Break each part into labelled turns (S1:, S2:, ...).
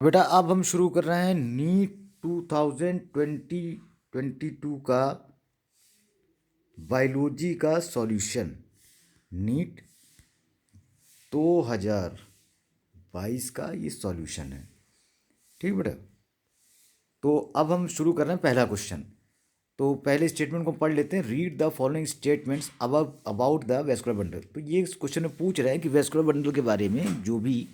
S1: बेटा अब हम शुरू कर रहे हैं नीट 2022 का बायोलॉजी का सॉल्यूशन। नीट 2022 का ये सॉल्यूशन है। ठीक बेटा, तो अब हम शुरू कर रहे हैं पहला क्वेश्चन। तो पहले स्टेटमेंट को पढ़ लेते हैं। Read the following statements about the vascular bundle. तो ये क्वेश्चन में पूछ रहे हैं कि वेस्कुलर बंडल के बारे में जो भी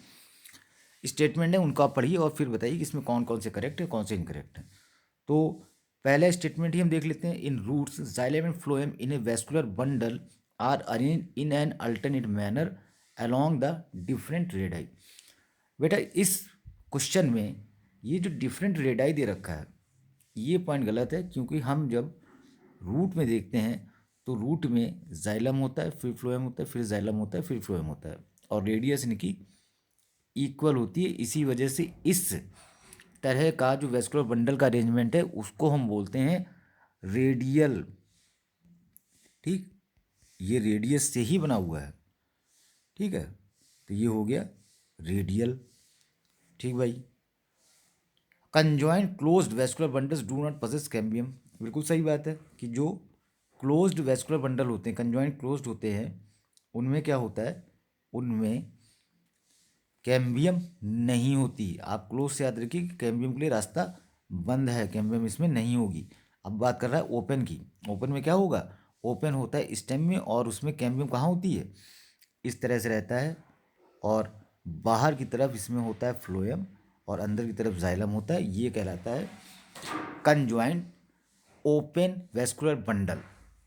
S1: स्टेटमेंट है उनको आप पढ़िए और फिर बताइए कि इसमें कौन कौन से करेक्ट है कौन से इनकरेक्ट है। तो पहला स्टेटमेंट ही हम देख लेते हैं। In roots xylem and phloem in a vascular bundle are arrange in an alternate manner along the different radii. बेटा इस क्वेश्चन में ये जो डिफरेंट रेडाई दे रखा है ये पॉइंट गलत है, क्योंकि हम जब रूट में देखते हैं तो रूट में जाइलम होता है, फिर फ्लोएम होता है, फिर जाइलम होता है, फिर फ्लोएम होता है और रेडियस इनकी इक्वल होती है। इसी वजह से इस तरह का जो वेस्कुलर बंडल का अरेंजमेंट है उसको हम बोलते हैं रेडियल। ठीक, ये रेडियस से ही बना हुआ है। ठीक है, तो ये हो गया रेडियल। ठीक भाई। Conjoint closed vascular bundles do not possess cambium. बिल्कुल सही बात है कि जो क्लोज्ड वेस्कुलर बंडल होते हैं, कंजॉइंट क्लोज्ड होते हैं, उनमें क्या होता है, उनमें कैम्बियम नहीं होती। आप क्लोज से याद रखिए कि कैम्बियम के लिए रास्ता बंद है, कैम्बियम इसमें नहीं होगी। अब बात कर रहा है ओपन की। ओपन में क्या होगा, ओपन होता है स्टेम में और उसमें कैम्बियम कहाँ होती है, इस तरह से रहता है और बाहर की तरफ इसमें होता है फ्लोएम और अंदर की तरफ जाइलम होता है। ये कहलाता है कंजॉइंट ओपन वेस्कुलर बंडल।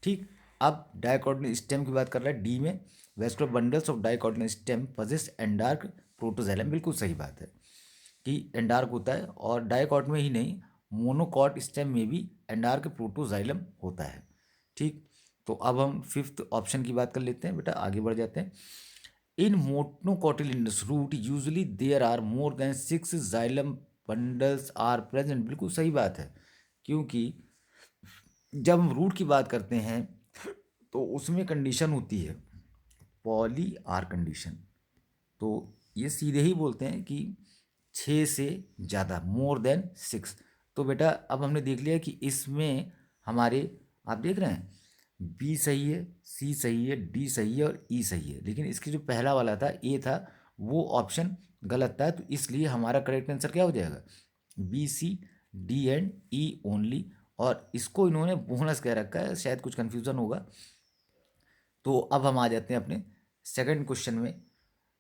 S1: ठीक, अब डाइकोटिलेडोनस स्टेम की बात कर रहा है डी में। Vascular bundles of dicotyledonous stem possess endarch protoxylem. बिल्कुल सही बात है कि एंडार्क होता है और डाइकॉट में ही नहीं, मोनोकॉट स्टेम में भी एंडार्क प्रोटोजाइलम होता है। ठीक, तो अब हम फिफ्थ ऑप्शन की बात कर लेते हैं। बेटा आगे बढ़ जाते हैं। In monocotyledonous root usually there are more than 6 xylem bundles are present. बिल्कुल सही बात है, क्योंकि जब हम रूट की बात करते हैं तो उसमें कंडीशन होती है पॉली आर कंडीशन। तो ये सीधे ही बोलते हैं कि 6 से ज़्यादा, मोर देन 6। तो बेटा अब हमने देख लिया कि इसमें हमारे, आप देख रहे हैं, बी सही है, सी सही है, डी सही है और ई सही है, लेकिन इसकी जो पहला वाला था ए था वो ऑप्शन गलत था। तो इसलिए हमारा करेक्ट आंसर क्या हो जाएगा, B C D and E only. और इसको इन्होंने बोनस कह रखा है, शायद कुछ कन्फ्यूज़न होगा। तो अब हम आ जाते हैं अपने सेकंड क्वेश्चन में।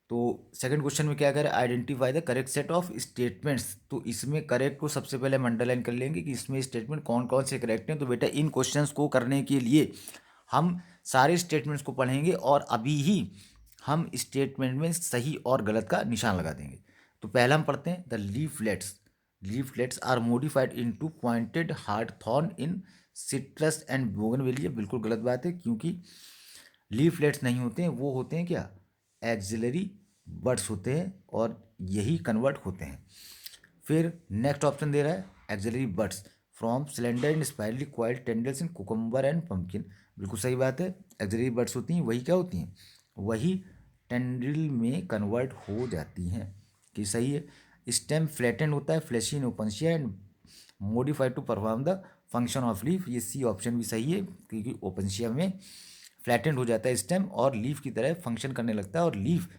S1: तो सेकंड क्वेश्चन में क्या करें, identify the correct set of statements. तो इसमें करेक्ट को सबसे पहले हम अंडरलाइन कर लेंगे कि इसमें स्टेटमेंट कौन कौन से करेक्ट हैं। तो बेटा इन क्वेश्चंस को करने के लिए हम सारे स्टेटमेंट्स को पढ़ेंगे और अभी ही हम स्टेटमेंट में सही और गलत का निशान लगा देंगे। तो पहला हम पढ़ते हैं the leaflets. Leaflets are modified into pointed hard thorn in citrus and bougainvillea. बिल्कुल गलत बात है, क्योंकि लीफलेट्स नहीं होते हैं, वो होते हैं क्या, एक्सिलरी बड्स होते हैं और यही कन्वर्ट होते हैं। फिर नेक्स्ट ऑप्शन दे रहा है axillary buds from cylinder and spirally coiled टेंडल्स in cucumber and pumpkin. बिल्कुल सही बात है, एक्सिलरी बड्स होती हैं, वही क्या होती हैं, वही टेंड्रिल में कन्वर्ट हो जाती हैं। कि सही है। स्टेम फ्लैटेंड होता है, fleshy in opuntia and modified to perform the function of leaf. ये सी ऑप्शन भी सही है, क्योंकि ओपनशिया में फ्लैटेंड हो जाता है स्टेम और लीफ की तरह फंक्शन करने लगता है और लीफ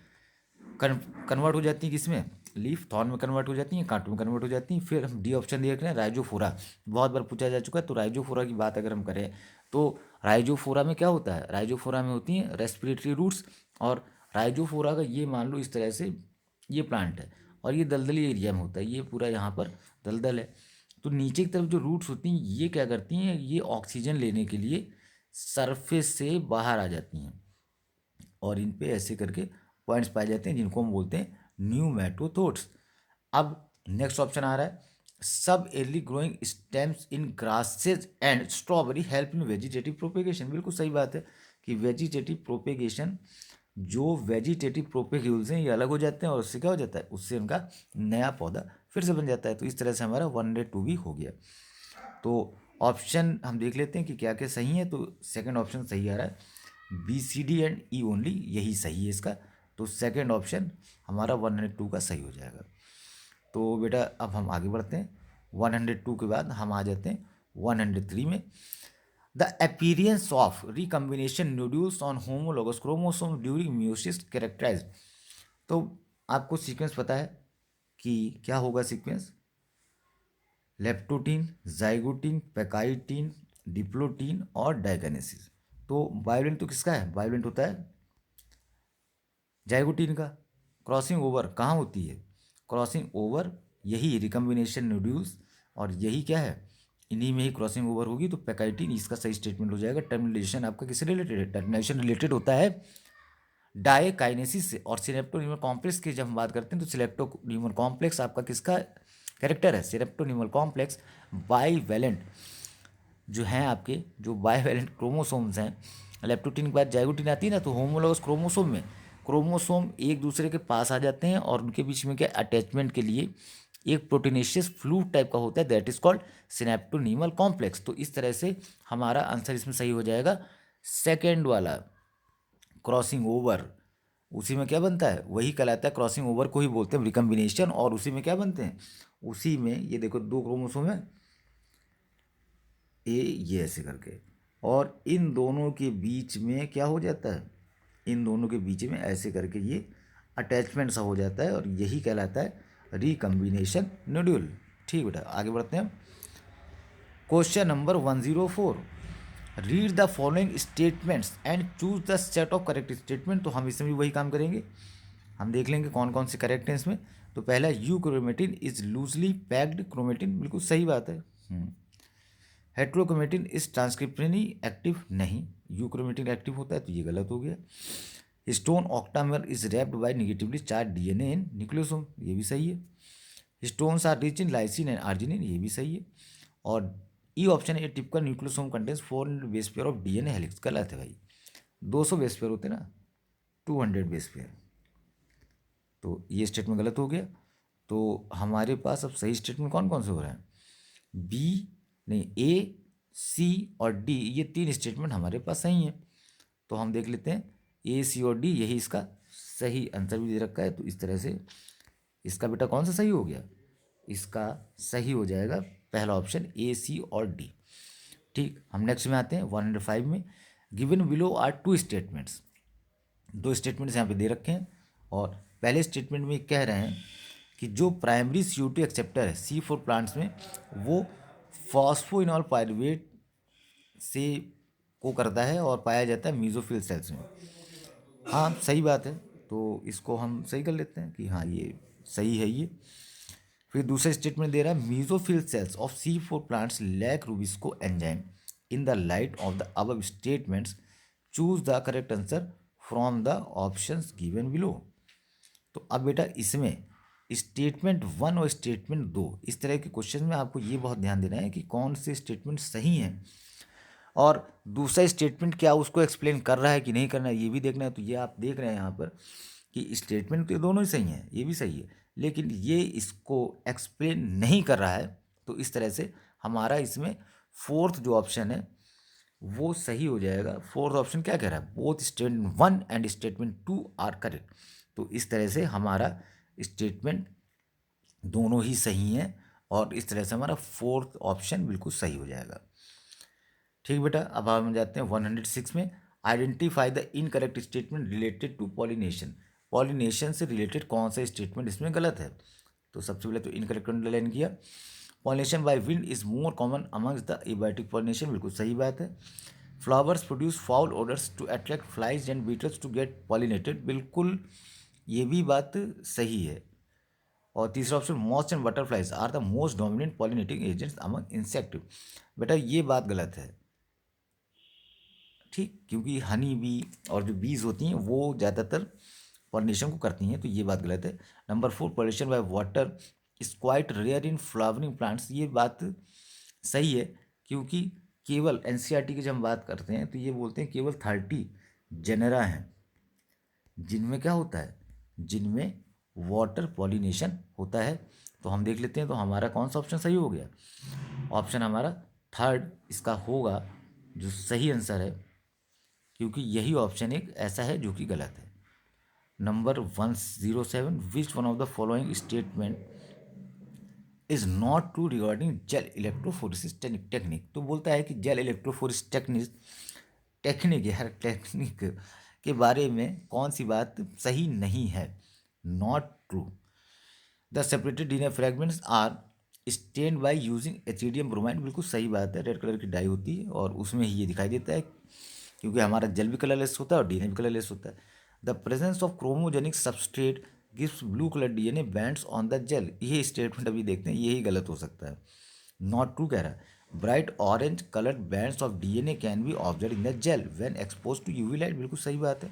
S1: कन्वर्ट हो जाती है किसमें, लीफ थॉर्न में कन्वर्ट हो जाती हैं, कांटों में कन्वर्ट हो जाती हैं। फिर हम डी ऑप्शन देख रहे हैं राइजोफोरा, बहुत बार पूछा जा चुका है। तो राइजोफोरा की बात अगर हम करें तो राइजोफोरा में क्या होता है, राइजोफोरा में होती हैं रेस्पिरेटरी रूट्स। और राइजोफोरा का ये मान लो इस तरह से ये प्लांट है और ये दलदली एरिया में होता है, ये पूरा यहाँ पर दलदल है। तो नीचे की तरफ जो रूट्स होती हैं ये क्या करती हैं, ये ऑक्सीजन लेने के लिए सरफेस से बाहर आ जाती हैं और इन पे ऐसे करके पॉइंट्स पाए जाते हैं जिनको हम बोलते हैं न्यूमेटोथोड्स। अब नेक्स्ट ऑप्शन आ रहा है सब early growing stems in grasses and strawberry help in vegetative propagation. बिल्कुल सही बात है कि वेजिटेटिव प्रोपेगेशन, जो वेजिटेटिव प्रोपेग्यूल्स हैं ये अलग हो जाते हैं और उससे क्या हो जाता है, उससे उनका नया पौधा फिर से बन जाता है। तो इस तरह से हमारा 102 भी हो गया। तो ऑप्शन हम देख लेते हैं कि क्या क्या सही है। तो सेकंड ऑप्शन सही आ रहा है, B C D and E only, यही सही है इसका। तो सेकंड ऑप्शन हमारा 102 का सही हो जाएगा। तो बेटा अब हम आगे बढ़ते हैं। 102 के बाद हम आ जाते हैं 103 में। The appearance of recombination nodules on homologous chromosome during meiosis characterise. तो आपको सीक्वेंस पता है कि क्या होगा sequence? Leptotene, zygotene, pachytene, diplotene और डाइगेनेसिस। तो बायोलेंट तो किसका है? बायोलेंट होता है जाइगोटीन का। क्रॉसिंग ओवर कहाँ होती है? क्रॉसिंग ओवर यही रिकम्बिनेशन नोड्यूल्स, और यही क्या है, इन्हीं में ही क्रॉसिंग ओवर होगी। तो पैकाइटीन इसका सही स्टेटमेंट हो जाएगा। टर्मिनेशन आपका किससे रिलेटेड है? टर्मिनेशन रिलेटेड होता है डायकाइनेसिस से। और सिनेप्टोनीमल कॉम्प्लेक्स की जब हम बात करते हैं तो सिलेप्टोनीमल कॉम्प्लेक्स आपका किसका कैरेक्टर है? सिनेप्टोनीमल कॉम्प्लेक्स बाईवैलेंट जो हैं आपके, जो बाईवैलेंट क्रोमोसोम्स हैं, लेप्टोटीन के बाद जाइगोटीन आती है ना, तो होमोलोगस क्रोमोसोम में क्रोमोसोम एक दूसरे के पास आ जाते हैं और उनके बीच में क्या अटैचमेंट के लिए एक प्रोटीनेशियस फ्लूइड टाइप का होता है, दैट इज कॉल्ड सिनेप्टोनीमल कॉम्प्लेक्स। तो इस तरह से हमारा आंसर इसमें सही हो जाएगा सेकेंड वाला, क्रॉसिंग ओवर। उसी में क्या बनता है? वही कहलाता है, क्रॉसिंग ओवर को ही बोलते हैं रिकम्बिनेशन। और उसी में क्या बनते हैं? उसी में ये देखो दो क्रोमोसोम है, ये ऐसे करके, और इन दोनों के बीच में क्या हो जाता है? इन दोनों के बीच में ऐसे करके ये अटैचमेंट सा हो जाता है, और यही कहलाता है रिकम्बिनेशन नोड्यूल। ठीक बेटा, आगे बढ़ते हैं। Question number 104, read the following statements and choose the set of correct statement. तो हम इसमें भी वही काम करेंगे, हम देख लेंगे कौन कौन से करेक्ट हैं इसमें। तो पहला, euchromatin is loosely packed chromatin, बिल्कुल सही बात है। हेट्रोक्रोमेटिन इज ट्रांसक्रिप्शनली एक्टिव, नहीं, यूक्रोमेटिन एक्टिव होता है, तो ये गलत हो गया। Histone octamer is wrapped by negatively charge DNA in nucleosome, ये भी सही है। Histones are rich in lysine and arginine, ये भी सही है। और ई ऑप्शन है, typical nucleosome contains 400 base pair of DNA helix, गलत है भाई। 200 बेस पेयर होते ना, 200 बेस पेयर, तो ये स्टेटमेंट गलत हो गया। तो हमारे पास अब सही स्टेटमेंट कौन कौन से हो रहे हैं? बी नहीं, ए, सी और डी, ये तीन स्टेटमेंट हमारे पास सही हैं। तो हम देख लेते हैं, ए, सी और डी, यही इसका सही आंसर भी दे रखा है। तो इस तरह से इसका बेटा कौन सा सही हो गया? इसका सही हो जाएगा पहला ऑप्शन, ए, सी और डी। ठीक, हम नेक्स्ट में आते हैं 105 में। Given below are two statements, दो स्टेटमेंट्स यहाँ पे दे रखे हैं। और पहले स्टेटमेंट में कह रहे हैं कि जो प्राइमरी CO2 एक्सेप्टर है C4 प्लांट्स में, वो फॉस्फोइनॉल पायरुवेट से को करता है और पाया जाता है मीजोफिल सेल्स में। हाँ सही बात है, तो इसको हम सही कर लेते हैं कि हाँ ये सही है ये। फिर दूसरा स्टेटमेंट दे रहा है, mesophyll cells of C4 plants lack RuBisCO enzyme. In the light of the above statements choose the correct answer from the options given below. तो अब बेटा इसमें स्टेटमेंट 1 और स्टेटमेंट 2, इस तरह के क्वेश्चन में आपको ये बहुत ध्यान देना है कि कौन से स्टेटमेंट सही हैं, और दूसरा स्टेटमेंट क्या उसको एक्सप्लेन कर रहा है कि नहीं करना है, ये भी देखना है। तो ये आप देख रहे हैं यहाँ पर कि स्टेटमेंट तो दोनों ही सही हैं, ये भी सही है, लेकिन ये इसको एक्सप्लेन नहीं कर रहा है। तो इस तरह से हमारा इसमें फोर्थ जो ऑप्शन है वो सही हो जाएगा। फोर्थ ऑप्शन क्या कह रहा है? Both statement 1 and statement 2 are correct. तो इस तरह से हमारा स्टेटमेंट दोनों ही सही हैं, और इस तरह से हमारा फोर्थ ऑप्शन बिल्कुल सही हो जाएगा। ठीक बेटा, अब हम जाते हैं 106 में। Identify the incorrect statement related to pollination. Pollination से रिलेटेड कौन सा स्टेटमेंट इसमें गलत है? तो सबसे पहले तो इनकरेक्ट अंडरलाइन किया। Pollination by wind is more common amongst the abiotic pollination, बिल्कुल सही बात है। Flowers produce foul odours to attract flies and beetles to get pollinated, बिल्कुल ये भी बात सही है। और तीसरा option, moths and butterflies are the most dominant pollinating agents among insect, बेटा ये बात गलत है। ठीक, क्योंकि हनी बी और जो बीज होती हैं वो ज़्यादातर पॉलिनेशन को करती हैं, तो ये बात गलत है। Number 4, pollination by water is quite rare in flowering plants, ये बात सही है, क्योंकि केवल NCERT की जब हम बात करते हैं तो ये बोलते हैं केवल 30 जेनेरा हैं जिनमें क्या होता है, जिनमें वाटर पॉलिनेशन होता है। तो हम देख लेते हैं, तो हमारा कौन सा ऑप्शन सही हो गया? ऑप्शन हमारा थर्ड इसका होगा जो सही आंसर है, क्योंकि यही ऑप्शन एक ऐसा है जो कि गलत है। Number 107, which one of the following statement is not true regarding gel electrophoresis technique. तो बोलता है कि जेल इलेक्ट्रोफोरेसिस टेक्निक यार टेक्निक के बारे में कौन सी बात सही नहीं है, not true. The separated DNA fragments are stained by using ethidium bromide. बिल्कुल सही बात है, रेड कलर की डाई होती है और उसमें ही ये दिखाई देता है, क्योंकि हमारा जेल भी कलरलेस होता है और डीएनए भी कलरलेस होता है। The presence of chromogenic substrate gives blue colour DNA bands on the gel. ये स्टेटमेंट अभी देखते हैं, यही गलत हो सकता है, नॉट ट्रू कह रहा है। Bright orange coloured bands of DNA can be observe in the gel when expose to UV light. बिल्कुल सही बात है।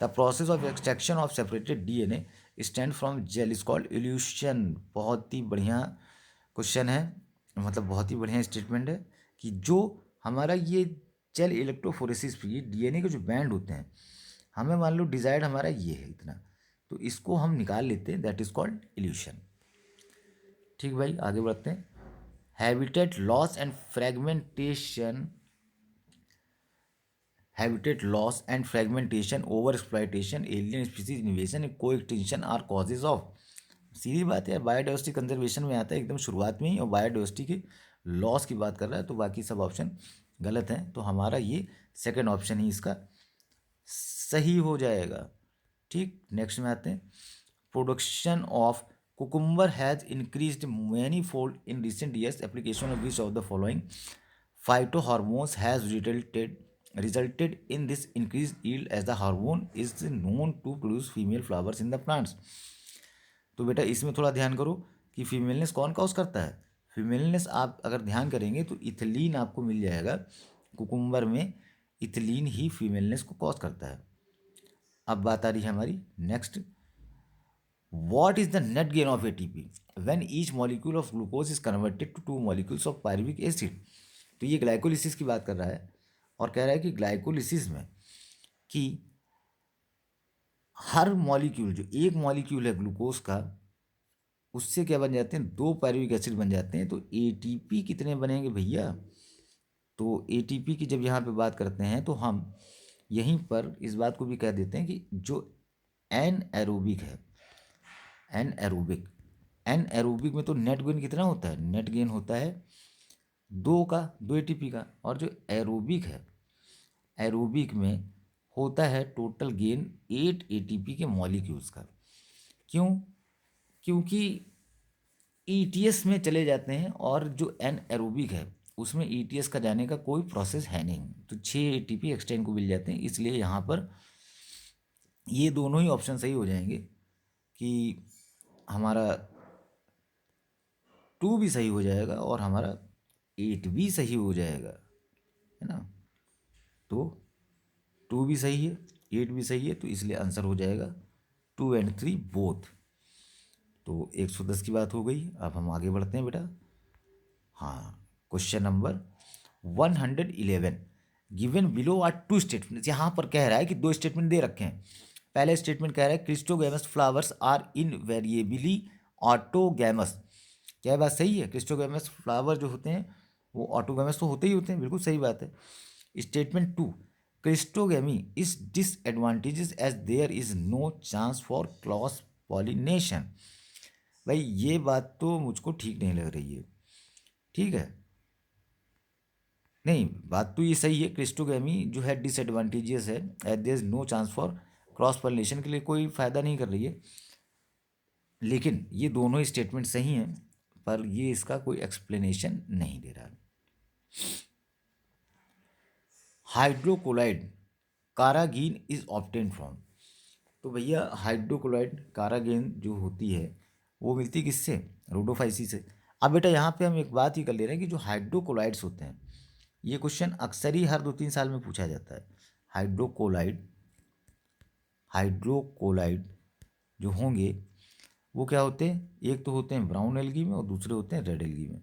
S1: The process of extraction of separated DNA strand from gel is called elution. बहुत ही बढ़िया क्वेश्चन है, मतलब बहुत ही बढ़िया स्टेटमेंट है कि जो हमारा ये जेल इलेक्ट्रोफोरेसिस पे डीएनए के जो बैंड होते हैं, हमें मान लो डिजायर्ड हमारा ये है इतना, तो इसको हम निकाल लेते हैं, दैट इज कॉल्ड इल्यूशन। ठीक भाई, आगे बढ़ते हैं। Habitat loss and fragmentation, habitat loss and fragmentation, over exploitation, alien species invasion, coextinction are causes of। सीधी बात है, बायोडाइवर्सिटी कंजर्वेशन में आता है एकदम शुरुआत में ही, और बायोडाइवर्सिटी के लॉस की बात कर रहा है, तो बाकी सब ऑप्शन गलत हैं। तो हमारा ये सेकंड ऑप्शन ही इसका सही हो जाएगा। ठीक, नेक्स्ट में आते हैं। Production of cucumber has increased many fold in recent years, application of which of the following phytohormones has resulted in this increased yield as the hormone is known to produce female flowers in the plants। तो बेटा इसमें थोड़ा ध्यान करो कि femaleness कौन cause करता है। फीमेलनेस आप अगर ध्यान करेंगे तो इथिलीन आपको मिल जाएगा कुकुम्बर में, इथिलीन ही फीमेलनेस को कॉज करता है। अब बात आ रही है हमारी next, what is the net gain of ATP when each molecule of glucose is converted to 2 molecules of pyruvic acid। तो ये ग्लाइकोलिसिस की बात कर रहा है और कह रहा है कि ग्लाइकोलिसिस में कि हर मॉलिक्यूल, जो एक मॉलिक्यूल है ग्लूकोज का, उससे क्या बन जाते हैं, 2 पायरुविक एसिड बन जाते हैं। तो एटीपी कितने बनेंगे भैया, तो एटीपी की जब यहाँ पे बात करते हैं तो हम यहीं पर इस बात को भी कह देते हैं कि जो एन एरोबिक है, एन एरोबिक, एन एरोबिक में तो नेट गेन कितना होता है, नेट गेन होता है 2 एटीपी का, और जो एरोबिक है, एरोबिक में होता है टोटल गेन 8 एटीपी के मॉलिक्यूल्स का। क्यों, क्योंकि ईटीएस में चले जाते हैं, और जो एन एरोबिक है उसमें ईटीएस का जाने का कोई प्रोसेस है नहीं, तो 6 एटीपी एक्सटेंड को मिल जाते हैं। इसलिए यहाँ पर ये दोनों ही ऑप्शन सही हो जाएंगे कि हमारा 2 भी सही हो जाएगा और हमारा 8 भी सही हो जाएगा, है ना। तो 2 भी सही है, 8 भी सही है, तो इसलिए आंसर हो जाएगा 2 एंड 3 बोथ। तो 110 की बात हो गई। अब हम आगे बढ़ते हैं बेटा। हाँ, question number 111, given below are 2 statement. यहाँ पर कह रहा है कि 2 स्टेटमेंट दे रखे हैं। पहले स्टेटमेंट कह रहा है क्रिस्टोगैमस फ्लावर्स आर इनवेरिएबली ऑटोगैमस। क्या बात सही है, क्रिस्टोगैमस फ्लावर जो होते हैं वो ऑटोगैमस तो होते ही होते हैं, बिल्कुल सही बात है। Statement 2, cleistogamy is disadvantages as there is no chance for cross pollination. भाई ये बात तो मुझको ठीक नहीं लग रही है। ठीक है, नहीं बात तो ये सही है, क्रिस्टोगैमी जो है डिसएडवांटेजियस है, as there is no chance for cross pollination, के लिए कोई फ़ायदा नहीं कर रही है। लेकिन ये दोनों ही स्टेटमेंट सही हैं, पर ये इसका कोई एक्सप्लेनेशन नहीं दे रहा। Hydrocolloid कारागीन is obtain from. तो भैया हाइड्रोकोलाइड कारागीन जो होती है वो मिलती है किससे, रोडोफाइसी से। अब बेटा यहाँ पे हम एक बात ही कर ले रहे हैं कि जो हाइड्रोकोलाइड्स होते हैं, ये क्वेश्चन अक्सर ही हर 2-3 साल में पूछा जाता है। हाइड्रोकोलाइड, हाइड्रोकोलाइड जो होंगे वो क्या होते हैं, एक तो होते हैं ब्राउन एल्गी में और दूसरे होते हैं रेड एल्गी में।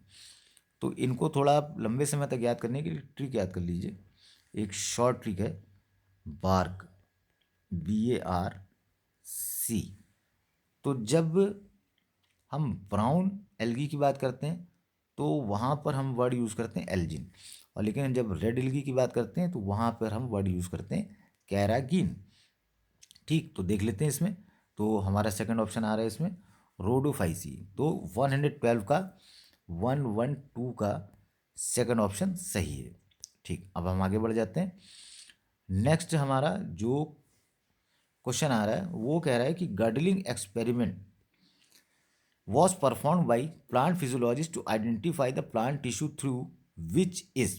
S1: तो इनको थोड़ा आप लंबे समय तक याद करने के लिए ट्रिक याद कर लीजिए। एक शॉर्ट ट्रिक है, बार्क, BARC। तो जब हम ब्राउन एल्गी की बात करते हैं तो वहाँ पर हम वर्ड यूज़ करते हैं एल्जिन, और लेकिन जब रेड एल्गी की बात करते हैं तो वहाँ पर हम वर्ड यूज़ करते हैं कैरागीन। ठीक, तो देख लेते हैं इसमें। तो हमारा सेकंड ऑप्शन आ रहा है इसमें रोडोफाइसी। तो 112 का 112 का सेकंड ऑप्शन सही है। ठीक, अब हम आगे बढ़ जाते हैं। नेक्स्ट हमारा जो क्वेश्चन आ रहा है वो कह रहा है कि girdling experiment was performed by plant physiologists to identify the plant tissue through which is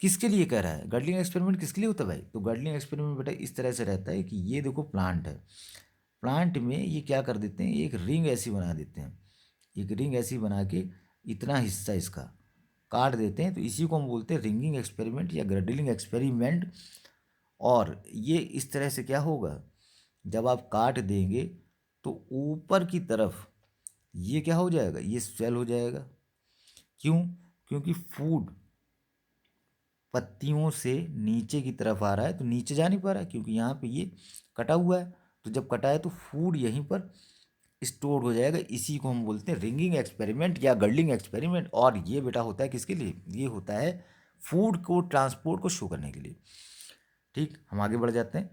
S1: किसके लिए कह रहा है? गर्डलिंग एक्सपेरिमेंट किसके लिए होता है भाई? तो गर्डलिंग एक्सपेरिमेंट बेटा इस तरह से रहता है कि ये देखो प्लांट है, प्लांट में ये क्या कर देते हैं, एक रिंग ऐसी बना देते हैं, एक रिंग ऐसी बना के इतना हिस्सा इसका काट देते हैं, तो इसी को हम बोलते हैं रिंगिंग एक्सपेरिमेंट या गर्डलिंग एक्सपेरिमेंट। और ये इस तरह से क्या होगा, जब आप काट देंगे तो ऊपर की तरफ ये क्या हो जाएगा, ये स्वेल हो जाएगा। क्यों? क्योंकि फूड पत्तियों से नीचे की तरफ आ रहा है, तो नीचे जा नहीं पा रहा है क्योंकि यहाँ पे ये कटा हुआ है। तो जब कटा है तो फूड यहीं पर स्टोर हो जाएगा। इसी को हम बोलते हैं रिंगिंग एक्सपेरिमेंट या गर्डलिंग एक्सपेरिमेंट। और ये बेटा होता है किसके लिए? ये होता है फूड को ट्रांसपोर्ट को शो करने के लिए। ठीक, हम आगे बढ़ जाते हैं।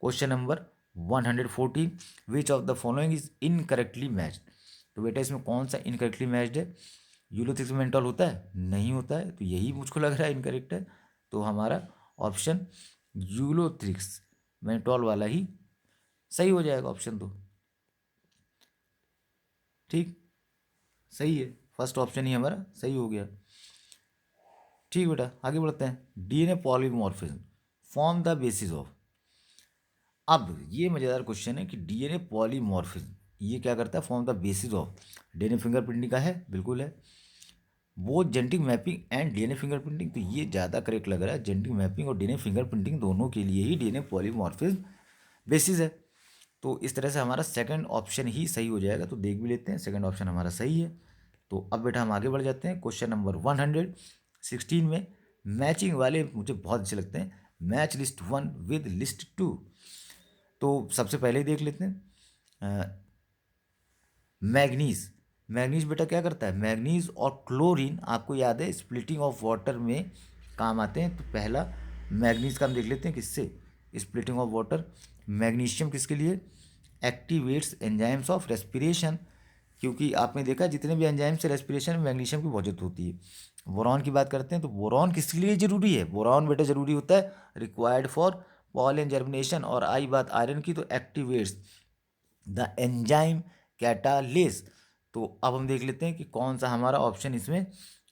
S1: Question number 114, which of the following is incorrectly matched. तो बेटा इसमें कौन सा इनकरेक्टली मैच्ड है? यूलोथिक्स मेंटॉल होता है? नहीं होता है, तो यही मुझको लग रहा है इनकरेक्ट है। तो हमारा ऑप्शन यूलोथ्रिक्स मेंटॉल वाला ही सही हो जाएगा, ऑप्शन 2। ठीक, सही है, फर्स्ट ऑप्शन ही हमारा सही हो गया। ठीक बेटा, आगे बढ़ते हैं। DNA polymorphism form the basis of. अब ये मज़ेदार क्वेश्चन है कि डीएनए पॉलीमॉर्फिज्म ये क्या करता है? Form the basis of DNA fingerprinting का है, बिल्कुल है। वो genetic mapping and DNA fingerprinting, तो ये ज़्यादा करेक्ट लग रहा है। जेनेटिक मैपिंग और डीएनए फिंगरप्रिंटिंग दोनों के लिए ही डीएनए पॉलीमॉर्फिज्म बेसिस है। तो इस तरह से हमारा सेकंड ऑप्शन ही सही हो जाएगा। तो देख भी लेते हैं, सेकंड ऑप्शन हमारा सही है। तो अब बेटा हम आगे बढ़ जाते हैं। क्वेश्चन नंबर 116 में मैचिंग वाले मुझे बहुत अच्छे लगते हैं। Match list 1 with list 2। तो सबसे पहले ही देख लेते हैं मैग्नीज। मैग्नीज बेटा क्या करता है? मैग्नीज और क्लोरीन आपको याद है स्प्लिटिंग ऑफ वाटर में काम आते हैं। तो पहला मैग्नीज का हम देख लेते हैं किससे, स्प्लिटिंग ऑफ वाटर। मैग्नीशियम किसके लिए? एक्टिवेट्स एंजाइम्स ऑफ रेस्पिरेशन, क्योंकि आपने देखा जितने भी एंजाइम से रेस्पिरेशन में मैग्नीशियम की बहुत जरूरत होती है। बोरॉन की बात करते हैं तो बोरॉन किसके लिए जरूरी है? बोरॉन बेटा जरूरी होता है रिक्वायर्ड फॉर पॉलन जर्मिनेशन। और आई बात आयरन की, तो एक्टिवेट्स द एंजाइम कैटालेस। तो अब हम देख लेते हैं कि कौन सा हमारा ऑप्शन इसमें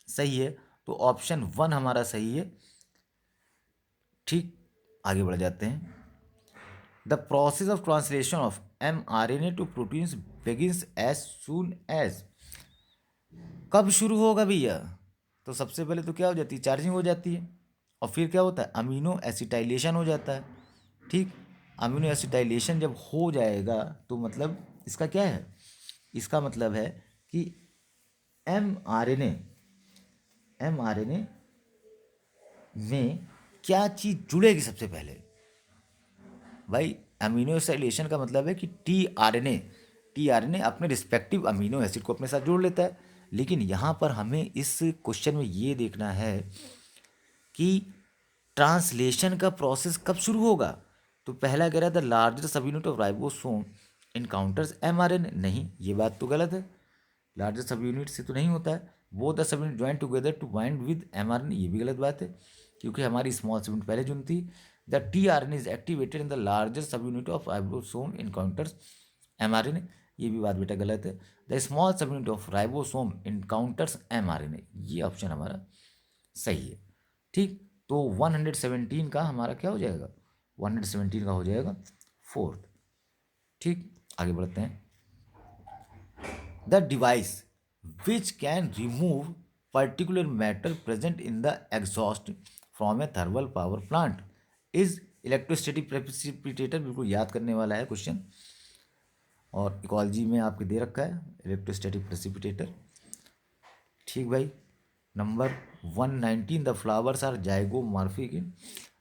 S1: सही है। तो ऑप्शन 1 हमारा सही है। ठीक, आगे बढ़ जाते हैं। The process of translation of mRNA to proteins begins as soon as. कब शुरू होगा भैया? तो सबसे पहले तो क्या हो जाती है? चार्जिंग हो जाती है। और फिर क्या होता है? अमीनो एसिटाइलेशन हो जाता है। ठीक, अमीनो एसिटाइलेशन जब हो जाएगा तो मतलब इसका क्या है? इसका मतलब है कि एम आर एन ए में क्या चीज़ जुड़ेगी सबसे पहले? भाई अमीनो एसिटाइलेशन का मतलब है कि टी आर एन ए अपने रिस्पेक्टिव अमीनो एसिड को अपने साथ जोड़ लेता है। लेकिन यहाँ पर हमें इस क्वेश्चन में ये देखना है कि ट्रांसलेशन का प्रोसेस कब शुरू होगा। तो पहला कह रहा था लार्जर सब unit of ribosome encounters mRNA। नहीं, ये बात तो गलत है, लार्जर सब यूनिट से तो नहीं होता है। वो the subunit join together to bind with mRNA, ये भी गलत बात है क्योंकि हमारी स्मॉल सब यूनिट पहले जुड़ी थी। The tRNA is activated in the larger सब unit of ribosome encounters mRNA, ये भी बात बेटा गलत है। द स्मॉल सब unit of ribosome encounters mRNA, ये ऑप्शन हमारा सही है। ठीक, तो 117 का हमारा क्या हो जाएगा? 117 का हो जाएगा 4th। ठीक, आगे बढ़ते हैं। The device which can remove particular matter present in the exhaust from A thermal power plant is electrostatic precipitator. बिल्कुल याद करने वाला है क्वेश्चन, और इकोलॉजी में आपके दे रखा है इलेक्ट्रोस्टैटिक प्रेसिपिटेटर। ठीक भाई, number 119 the flowers are zygomorphic.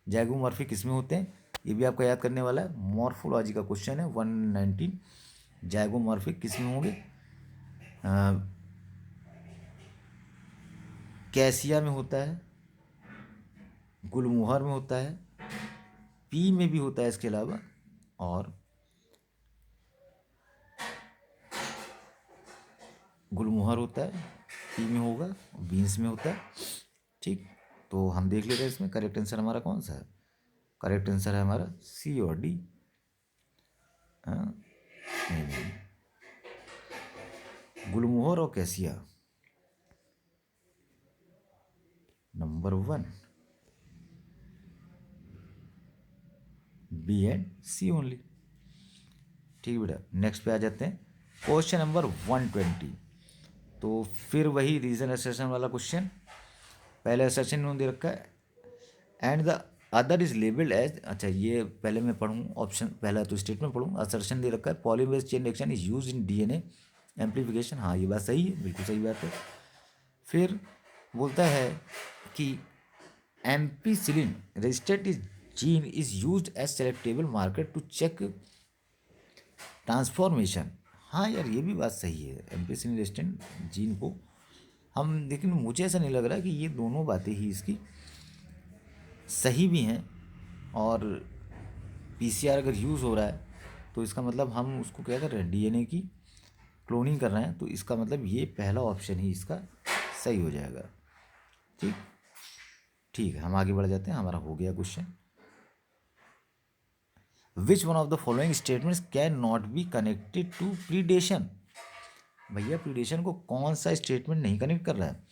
S1: Zygomorphic किसमें होते हैं? ये भी आपका याद करने वाला है, मॉर्फोलॉजी का क्वेश्चन है 119। जाइगोमॉर्फिक किसमें होंगे? कैसिया में होता है, गुलमोहर में होता है, पी में भी होता है इसके अलावा, और गुलमोहर होता है, पी में होगा, बीन्स में होता है। ठीक, तो हम देख लेते हैं इसमें करेक्ट आंसर हमारा कौन सा है। करेक्ट आंसर है हमारा सी और डी। हाँ, नहीं, गुलमोहर और cassia number 1, B and C only. ठीक है बेटा, नेक्स्ट पे आ जाते हैं क्वेश्चन नंबर 120। तो फिर वही रीजन असर्शन वाला क्वेश्चन। पहले असर्शन इन्होंने दे रखा है and the other is labelled as, अच्छा ये पहले मैं पढ़ूँ ऑप्शन, पहला तो स्टेटमेंट पढ़ूँ। असर्शन दे रखा है polymerase chain reaction is use in DNA amplification, हाँ ये बात सही है, बिल्कुल सही बात है। फिर बोलता है कि ampicillin resistant is gene is use as selectable marker to check transformation, हाँ यार ये भी बात सही है। एम्पीसिलिन रेजिस्टेंट जीन को हम, लेकिन मुझे ऐसा नहीं लग रहा कि ये दोनों बातें ही इसकी सही भी हैं। और पीसीआर अगर यूज़ हो रहा है तो इसका मतलब हम उसको क्या कर रहे हैं, डीएनए की क्लोनिंग कर रहे हैं, तो इसका मतलब ये पहला ऑप्शन ही इसका सही हो जाएगा। ठीक, ठीक है, हम आगे बढ़ जाते हैं। हमारा हो गया question. Which one of the following statements can not be connected to predation. भैया प्रीडेशन को कौन सा स्टेटमेंट नहीं कनेक्ट कर रहा है।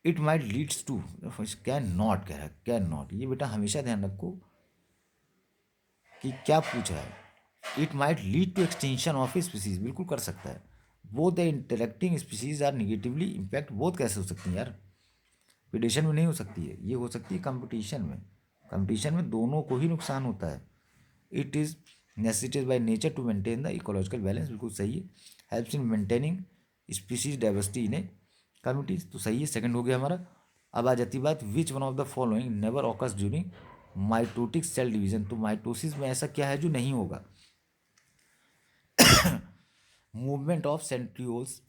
S1: It might leads to, can not कह रहा है, कैन नॉट, ये बेटा हमेशा ध्यान रखो कि क्या पूछ रहा है। It might lead to extinction of a species, बिल्कुल कर सकता है। Both the interacting species are negatively impact, both कैसे हो सकती हैं यार, प्रीडेशन में नहीं हो सकती है, ये हो सकती है कंपटीशन में। कंपटीशन में दोनों को ही नुकसान होता है। It is necessitated by nature to maintain the ecological balance, बिल्कुल सही है। Helps in maintaining species diversity in a communities, तो सही है, सेकंड हो गया हमारा। अब आ जाती बात, which one of the following never occurs during mitotic cell division, तो माइटोसिस में ऐसा क्या है जो नहीं होगा। Movement of centrioles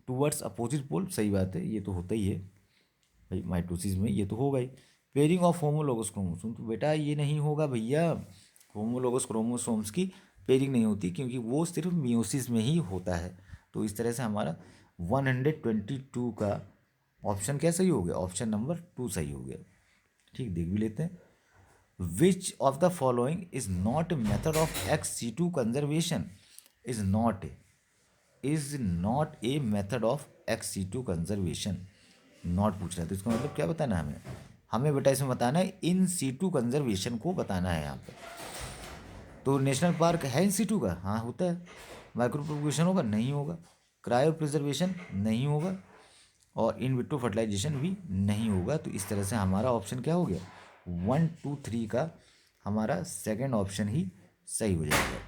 S1: towards opposite pole, सही बात है, ये तो होता ही है भाई माइटोसिस में, ये तो होगा ही। पेयरिंग ऑफ होमोलोगस क्रोमोसोम, तो बेटा ये नहीं होगा भैया, होमोलोगस क्रोमोसोम्स की पेयरिंग नहीं होती, क्योंकि वो सिर्फ मियोसिस में ही होता है। तो इस तरह से हमारा 122 का ऑप्शन क्या सही हो गया, ऑप्शन नंबर 2 सही हो गया। ठीक, देख भी लेते हैं। Which of the following is not method of XC2 conservation, is not a method of XC2 conservation, not पूछ रहा है, तो इसका मतलब क्या बताना है हमें, हमें बेटा इसमें बताना है इन सीटू कंजर्वेशन को बताना है यहाँ पे। तो नेशनल पार्क है इन सीटू का, हाँ होता है। माइक्रो प्रोपगेशन होगा, नहीं होगा। क्रायो प्रिजर्वेशन नहीं होगा, और इन विट्रो फर्टिलाइजेशन भी नहीं होगा। तो इस तरह से हमारा ऑप्शन क्या हो गया, 1 2 3 का हमारा सेकेंड ऑप्शन ही सही हो जाएगा।